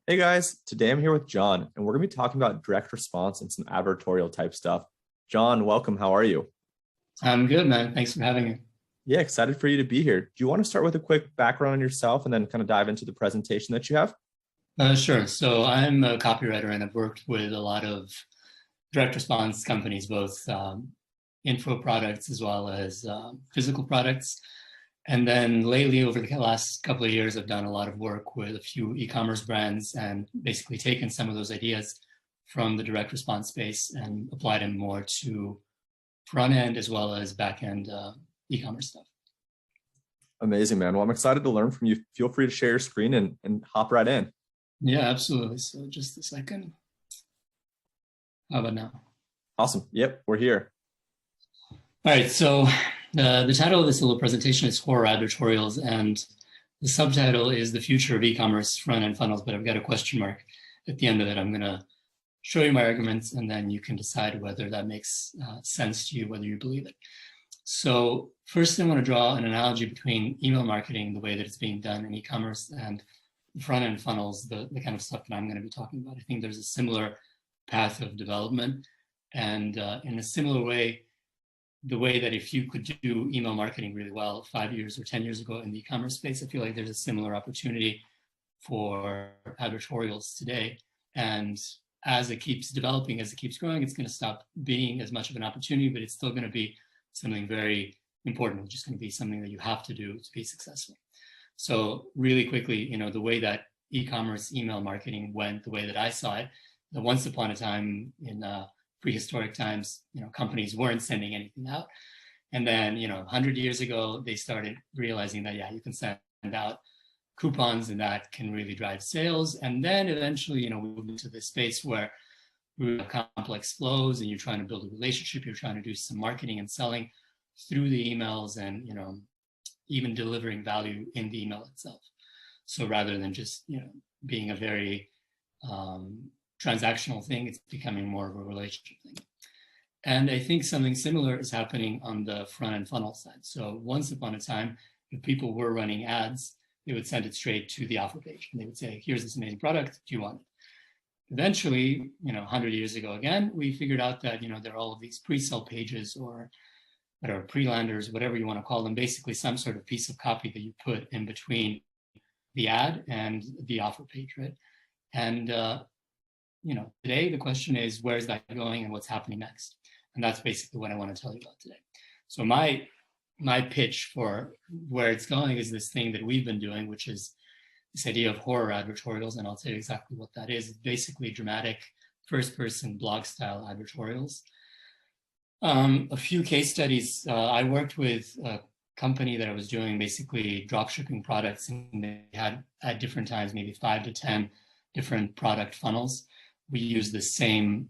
Hey guys, today I'm here with John, and we're going to be talking about direct response and some advertorial type stuff. John, welcome. How are you? I'm good, man. Thanks for having me. Yeah, excited for you to be here. Do you want to start with a quick background on yourself and then kind of dive into the presentation that you have? Sure. So I'm a copywriter and I've worked with a lot of direct response companies, both info products as well as physical products. And then lately, over the last couple of years, I've done a lot of work with a few e-commerce brands and basically taken some of those ideas from the direct response space and applied them more to front end as well as back end e-commerce stuff. Amazing, man. Well, I'm excited to learn from you. Feel free to share your screen and hop right in. Yeah, absolutely. So just a second. How about now? Awesome. Yep, we're here. All right, so the title of this little presentation is Horror Advertorials, and the subtitle is The Future of E-commerce Front-End Funnels, but I've got a question mark at the end of it. I'm going to show you my arguments, and then you can decide whether that makes sense to you, whether you believe it. So first, I want to draw an analogy between email marketing, the way that it's being done in e-commerce, and front-end funnels, the kind of stuff that I'm going to be talking about. I think there's a similar path of development, and in a similar way, the way that if you could do email marketing really well 5 years or 10 years ago in the e-commerce space, I feel like there's a similar opportunity for advertorials today. And as it keeps developing, as it keeps growing, it's going to stop being as much of an opportunity, but it's still going to be something very important, which is going to be something that you have to do to be successful. So really quickly, the way that e-commerce email marketing went, the way that I saw it, once upon a time in prehistoric times, companies weren't sending anything out. And then, 100 years ago, they started realizing that, yeah, you can send out coupons and that can really drive sales. And then eventually, we moved into this space where we have complex flows and you're trying to build a relationship, you're trying to do some marketing and selling through the emails and, even delivering value in the email itself. So rather than just, being a very transactional thing, it's becoming more of a relationship thing. And I think something similar is happening on the front end funnel side. So once upon a time, if people were running ads, they would send it straight to the offer page. And they would say, here's this amazing product, do you want it? Eventually, 100 years ago again, we figured out that, there are all of these pre-sale pages or whatever, pre-landers, whatever you want to call them, basically some sort of piece of copy that you put in between the ad and the offer page, right? And today the question is, where's that going and what's happening next? And that's basically what I want to tell you about today. So my pitch for where it's going is this thing that we've been doing, which is this idea of horror advertorials, and I'll tell you exactly what that is. It's basically dramatic first-person blog style advertorials. A few case studies. I worked with a company that I was doing basically drop shipping products, and they had at different times maybe 5 to 10 different product funnels. We use the same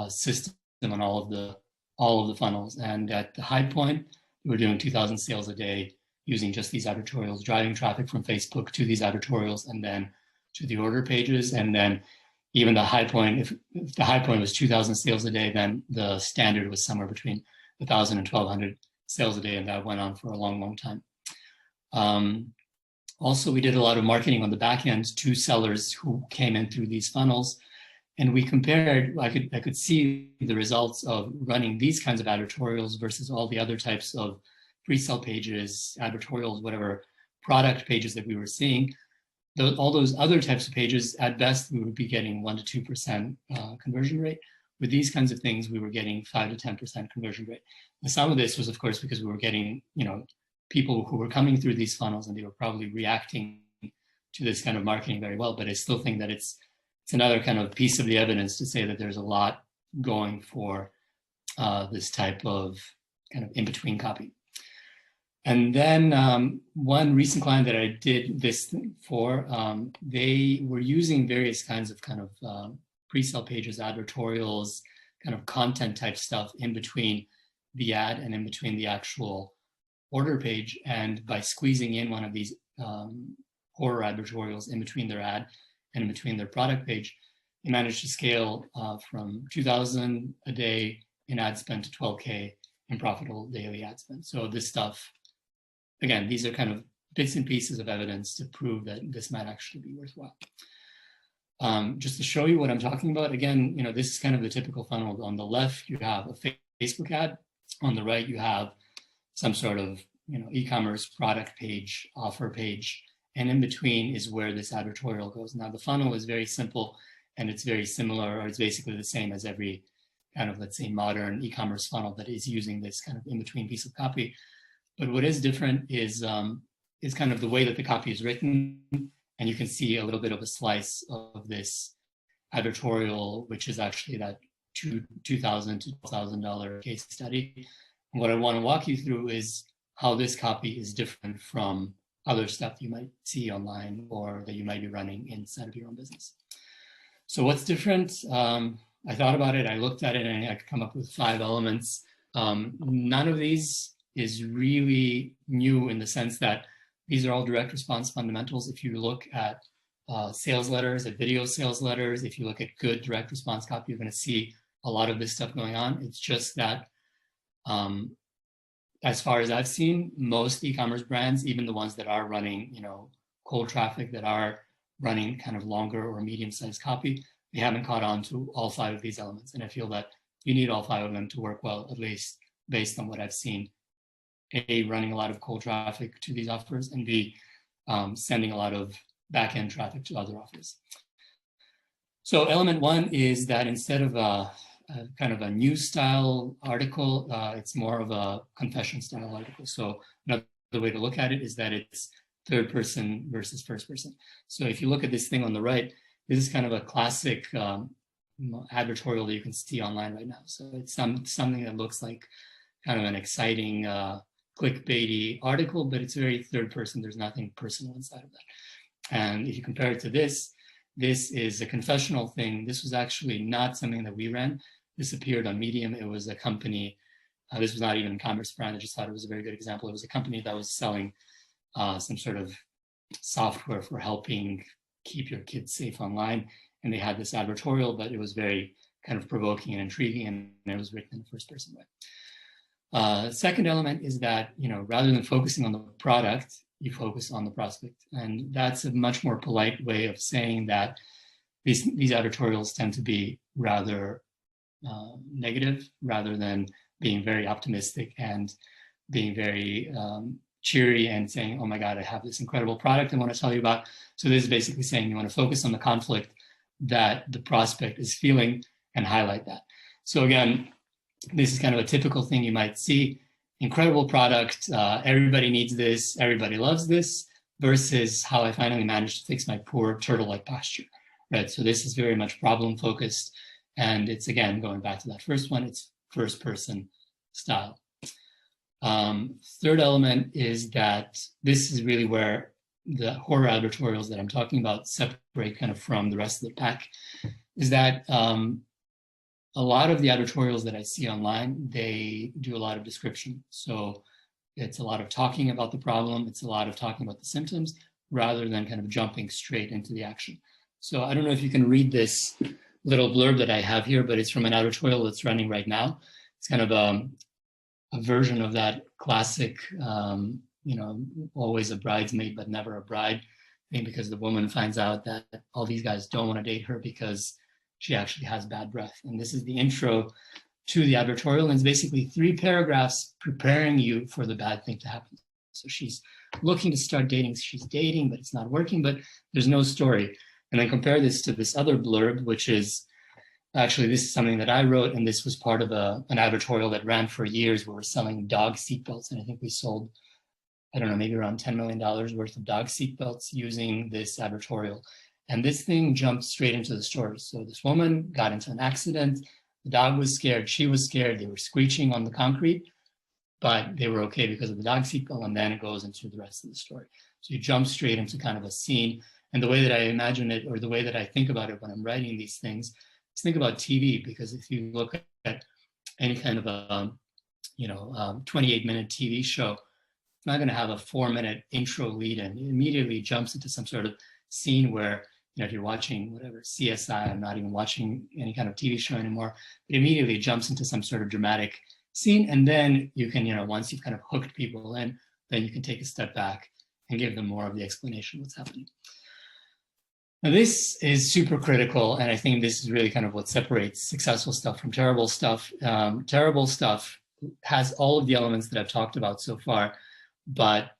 system on all of the funnels. And at the high point, we were doing 2,000 sales a day using just these advertorials, driving traffic from Facebook to these advertorials and then to the order pages. And then even the high point, if the high point was 2,000 sales a day, then the standard was somewhere between 1,000 and 1,200 sales a day. And that went on for a long, long time. Also, we did a lot of marketing on the back end to sellers who came in through these funnels. And we compared, I could see the results of running these kinds of advertorials versus all the other types of pre-sale pages, advertorials, whatever product pages that we were seeing. All those other types of pages, at best, we would be getting 1% to 2% conversion rate. With these kinds of things, we were getting 5 to 10% conversion rate. And some of this was, of course, because we were getting, people who were coming through these funnels and they were probably reacting to this kind of marketing very well. But I still think that it's another kind of piece of the evidence to say that there's a lot going for this type of kind of in-between copy. And then one recent client that I did this for, they were using various kinds of kind of pre-sale pages, advertorials, kind of content type stuff in between the ad and in between the actual order page. And by squeezing in one of these horror advertorials in between their ad and in between their product page, they managed to scale from 2,000 a day in ad spend to 12K in profitable daily ad spend. So this stuff, again, these are kind of bits and pieces of evidence to prove that this might actually be worthwhile. Just to show you what I'm talking about, again, this is kind of the typical funnel. On the left, you have a Facebook ad. On the right, you have some sort of e-commerce product page, offer page, and in between is where this advertorial goes. Now, the funnel is very simple, and it's very similar, or it's basically the same as every kind of, let's say, modern e-commerce funnel that is using this kind of in-between piece of copy. But what is different is kind of the way that the copy is written, and you can see a little bit of a slice of this advertorial, which is actually that $2,000 to $12,000 case study. And what I want to walk you through is how this copy is different from other stuff you might see online or that you might be running inside of your own business. So what's different? I thought about it, I looked at it, and I could come up with 5 elements. None of these is really new in the sense that these are all direct response fundamentals. If you look at sales letters, at video sales letters, if you look at good direct response copy, you're going to see a lot of this stuff going on. It's just that as far as I've seen, most e-commerce brands, even the ones that are running, cold traffic, that are running kind of longer or medium-sized copy, they haven't caught on to all 5 of these elements. And I feel that you need all 5 of them to work well, at least based on what I've seen. A, running a lot of cold traffic to these offers, and B, sending a lot of back-end traffic to other offers. So element 1 is that instead of a kind of a news style article, it's more of a confession style article. So another way to look at it is that it's third person versus first person. So if you look at this thing on the right, this is kind of a classic advertorial that you can see online right now. So it's something that looks like kind of an exciting clickbaity article, but it's very third person. There's nothing personal inside of that. And if you compare it to this is a confessional thing. This was actually not something that we ran. This appeared on Medium. It was a company, this was not even a commerce brand. I just thought it was a very good example. It was a company that was selling some sort of software for helping keep your kids safe online. And they had this advertorial, but it was very kind of provoking and intriguing, and it was written in the first person way. Second element is that, rather than focusing on the product, you focus on the prospect. And that's a much more polite way of saying that these advertorials tend to be rather negative, rather than being very optimistic and being very cheery and saying, oh my God, I have this incredible product I want to tell you about. So this is basically saying you want to focus on the conflict that the prospect is feeling and highlight that. So again, this is kind of a typical thing you might see. Incredible product, everybody needs this, everybody loves this, versus how I finally managed to fix my poor turtle-like posture, right? So this is very much problem-focused, and it's, again, going back to that first one, it's first-person style. Third element is that this is really where the horror advertorials that I'm talking about separate kind of from the rest of the pack, is that a lot of the advertorials that I see online, they do a lot of description. So it's a lot of talking about the problem. It's a lot of talking about the symptoms rather than kind of jumping straight into the action. So I don't know if you can read this little blurb that I have here, but it's from an advertorial that's running right now. It's kind of a version of that classic, always a bridesmaid, but never a bride thing, because the woman finds out that all these guys don't want to date her because she actually has bad breath. And this is the intro to the advertorial. And it's basically 3 paragraphs preparing you for the bad thing to happen. So she's looking to start dating. She's dating, but it's not working, but there's no story. And then compare this to this other blurb, which is actually, this is something that I wrote, and this was part of an advertorial that ran for years where we're selling dog seatbelts. And I think we sold, I don't know, maybe around $10 million worth of dog seatbelts using this advertorial. And this thing jumped straight into the story. So this woman got into an accident. The dog was scared. She was scared. They were screeching on the concrete, but they were okay because of the dog seatbelt. And then it goes into the rest of the story. So you jump straight into kind of a scene. And the way that I imagine it, or the way that I think about it when I'm writing these things, is think about TV. Because if you look at any kind of a 28-minute TV show, it's not going to have a 4-minute intro lead in. It immediately jumps into some sort of scene where, if you're watching whatever, CSI, I'm not even watching any kind of TV show anymore, it immediately jumps into some sort of dramatic scene. And then you can, once you've kind of hooked people in, then you can take a step back and give them more of the explanation of what's happening. Now, this is super critical, and I think this is really kind of what separates successful stuff from terrible stuff. Terrible stuff has all of the elements that I've talked about so far, but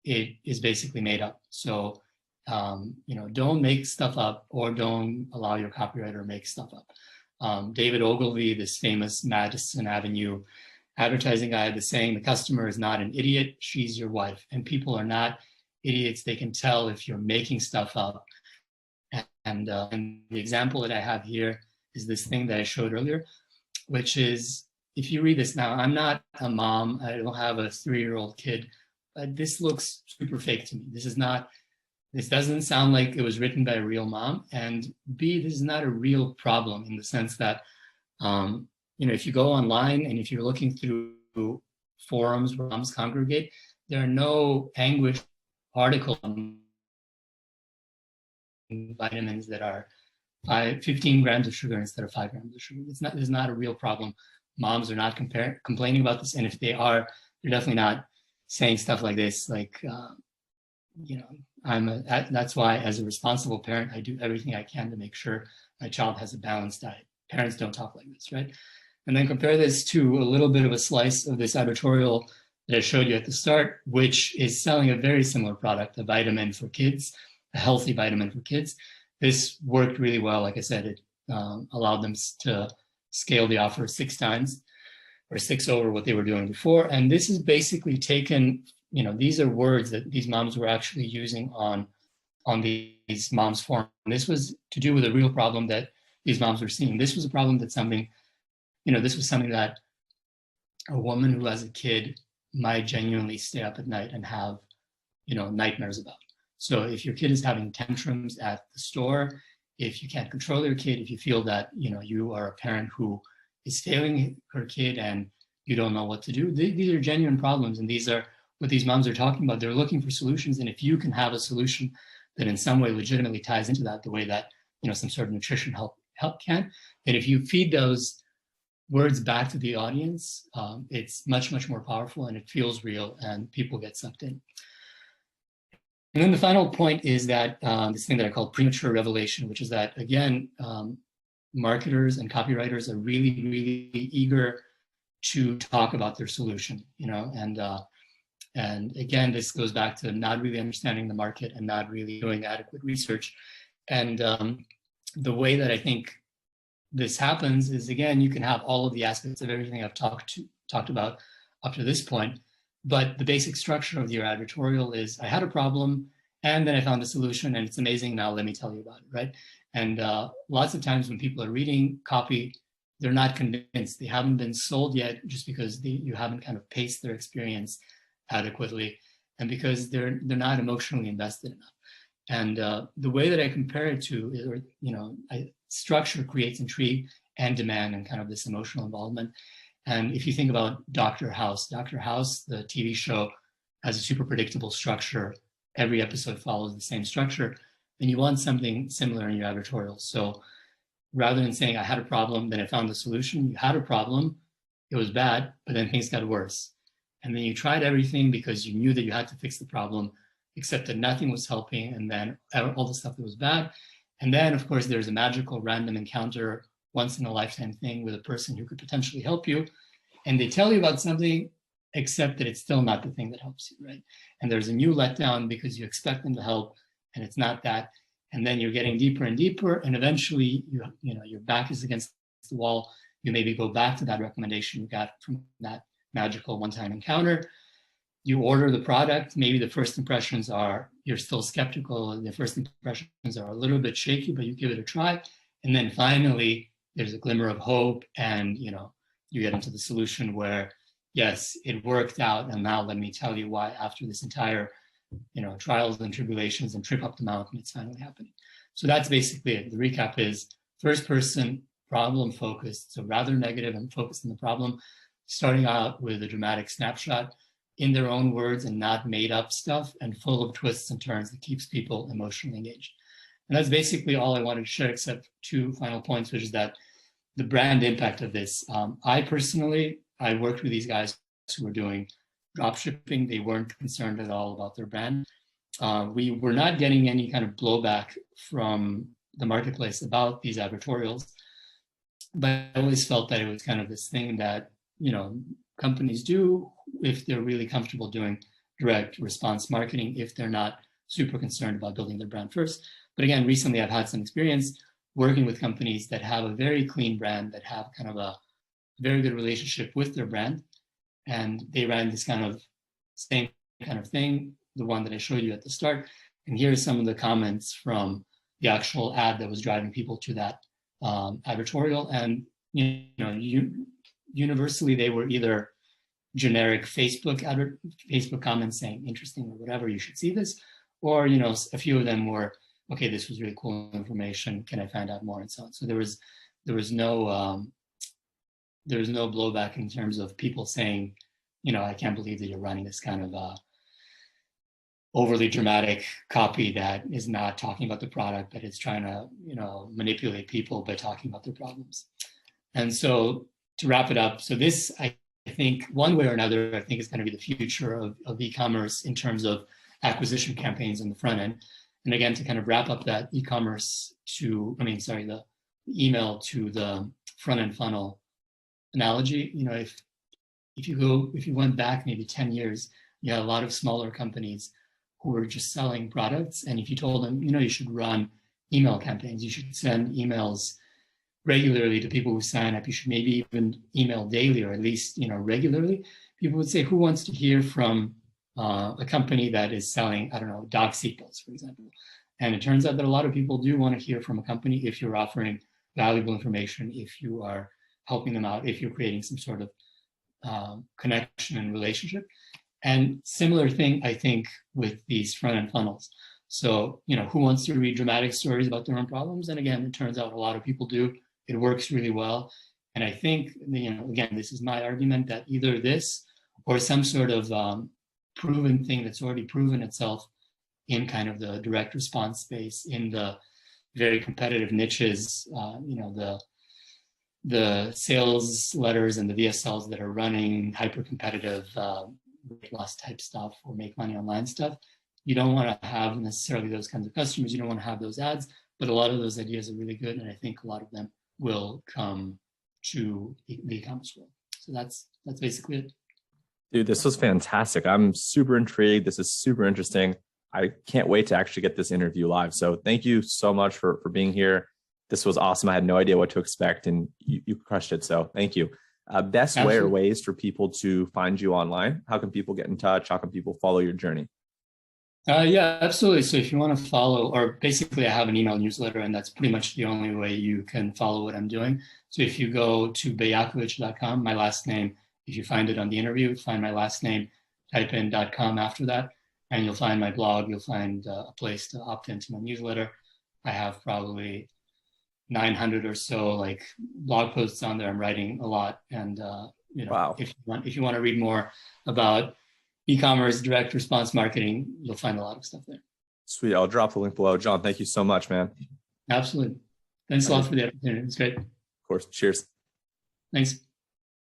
it is basically made up. So, don't make stuff up, or don't allow your copywriter to make stuff up. David Ogilvy, this famous Madison Avenue advertising guy, is saying the customer is not an idiot, she's your wife. And people are not idiots. They can tell if you're making stuff up. And the example that I have here is this thing that I showed earlier, which is, if you read this now, I'm not a mom, I don't have a 3-year-old kid, but this looks super fake to me. This doesn't sound like it was written by a real mom. And B, this is not a real problem, in the sense that, if you go online and if you're looking through forums where moms congregate, there are no anguish articles on vitamins that are 15 grams of sugar instead of 5 grams of sugar. It's not a real problem. Moms are not complaining about this. And if they are, they're definitely not saying stuff like this, like, that's why, as a responsible parent, I do everything I can to make sure my child has a balanced diet. Parents don't talk like this, right? And then compare this to a little bit of a slice of this advertorial that I showed you at the start, which is selling a very similar product, a vitamin for kids, a healthy vitamin for kids. This worked really well. Like I said, it allowed them to scale the offer 6 times, or 6 over what they were doing before. And this is basically taken, these are words that these moms were actually using on these moms forum. This was to do with a real problem that these moms were seeing. This was a problem that this was something that a woman who has a kid might genuinely stay up at night and have, nightmares about. So if your kid is having tantrums at the store, if you can't control your kid, if you feel that, you are a parent who is failing her kid and you don't know what to do, these are genuine problems. And these are what these moms are talking about. They're looking for solutions. And if you can have a solution that in some way legitimately ties into that, the way that, some sort of nutrition help can, then if you feed those words back to the audience, it's much, much more powerful, and it feels real, and people get sucked in. And then the final point is that this thing that I call premature revelation, which is that, again, marketers and copywriters are really, really eager to talk about their solution, and again, this goes back to not really understanding the market and not really doing adequate research. And the way that I think this happens is, again, you can have all of the aspects of everything I've talked about up to this point, but the basic structure of your advertorial is, I had a problem and then I found a solution and it's amazing, now let me tell you about it, right? And lots of times when people are reading copy, they're not convinced. They haven't been sold yet, just because you haven't kind of paced their experience adequately, and because they're not emotionally invested enough. And the way that I compare it to is, structure creates intrigue and demand and kind of this emotional involvement. And if you think about Dr. House, the TV show, has a super predictable structure. Every episode follows the same structure. And you want something similar in your advertorial. So rather than saying, I had a problem, then I found the solution, you had a problem, it was bad, but then things got worse. And then you tried everything because you knew that you had to fix the problem, except that nothing was helping, and then all the stuff that was bad. And then, of course, there's a magical random encounter, once in a lifetime thing with a person who could potentially help you. And they tell you about something, except that it's still not the thing that helps you, right? And there's a new letdown because you expect them to help, and it's not that. And then you're getting deeper and deeper, and eventually your back is against the wall. You maybe go back to that recommendation you got from that magical one-time encounter. You order the product. Maybe the first impressions are, you're still skeptical. The first impressions are a little bit shaky, but you give it a try. And then finally, there's a glimmer of hope, and you get into the solution where, yes, it worked out. And now let me tell you why, after this entire trials and tribulations and trip up the mountain, it's finally happening. So that's basically it. The recap is first person, problem focused, so rather negative and focused on the problem, starting out with a dramatic snapshot in their own words and not made up stuff, and full of twists and turns that keeps people emotionally engaged. And that's basically all I wanted to share, except 2 final points, which is that the brand impact of this. I worked with these guys who were doing drop shipping. They weren't concerned at all about their brand. we were not getting any kind of blowback from the marketplace about these advertorials, but I always felt that it was kind of this thing that, companies do if they're really comfortable doing direct response marketing, if they're not super concerned about building their brand first. But again, recently I've had some experience working with companies that have a very clean brand, that have kind of a very good relationship with their brand. And they ran this kind of same kind of thing, the one that I showed you at the start. And here are some of the comments from the actual ad that was driving people to that advertorial. And universally, they were either generic Facebook comments saying interesting or whatever, you should see this, or a few of them were, okay, this was really cool information, can I find out more, and so on. So there was no blowback in terms of people saying, I can't believe that you're running this kind of overly dramatic copy that is not talking about the product, but it's trying to manipulate people by talking about their problems. And so to wrap it up, so this, I think one way or another, I think is going to be the future of e-commerce in terms of acquisition campaigns in the front end. And again, to kind of wrap up that the email to the front end funnel analogy, if you went back maybe 10 years, you had a lot of smaller companies who were just selling products. And if you told them, you should run email campaigns, you should send emails regularly to people who sign up, you should maybe even email daily, or at least, regularly, people would say, who wants to hear from a company that is selling, I don't know, dog seat belts, for example. And it turns out that a lot of people do want to hear from a company if you're offering valuable information, if you are helping them out, if you're creating some sort of connection and relationship. And similar thing, I think, with these front-end funnels. So, who wants to read dramatic stories about their own problems? And again, it turns out a lot of people do. It works really well. And I think, again, this is my argument, that either this or some sort of proven thing that's already proven itself in kind of the direct response space, in the very competitive niches, the sales letters and the VSLs that are running hyper-competitive weight loss type stuff or make money online stuff. You don't want to have necessarily those kinds of customers. You don't want to have those ads, but a lot of those ideas are really good. And I think a lot of them will come to the e-commerce world. So that's basically it. Dude, this was fantastic. I'm super intrigued. This is super interesting. I can't wait to actually get this interview live. So thank you so much for being here. This was awesome. I had no idea what to expect, and you crushed it. So thank you. Best way or ways for people to find you online? How can people get in touch? How can people follow your journey? Yeah, absolutely. So if you want to follow, or basically I have an email newsletter, and that's pretty much the only way you can follow what I'm doing. So if you go to bejakovic.com, my last name, if you find it on the interview, find my last name, type in .com after that, and you'll find my blog. You'll find a place to opt into my newsletter. I have probably 900 or so like blog posts on there. I'm writing a lot, and wow. If you want to read more about e-commerce, direct response marketing, you'll find a lot of stuff there. Sweet. I'll drop the link below. John, thank you so much, man. Absolutely. Thanks a lot for the opportunity. It's great. Of course. Cheers. Thanks.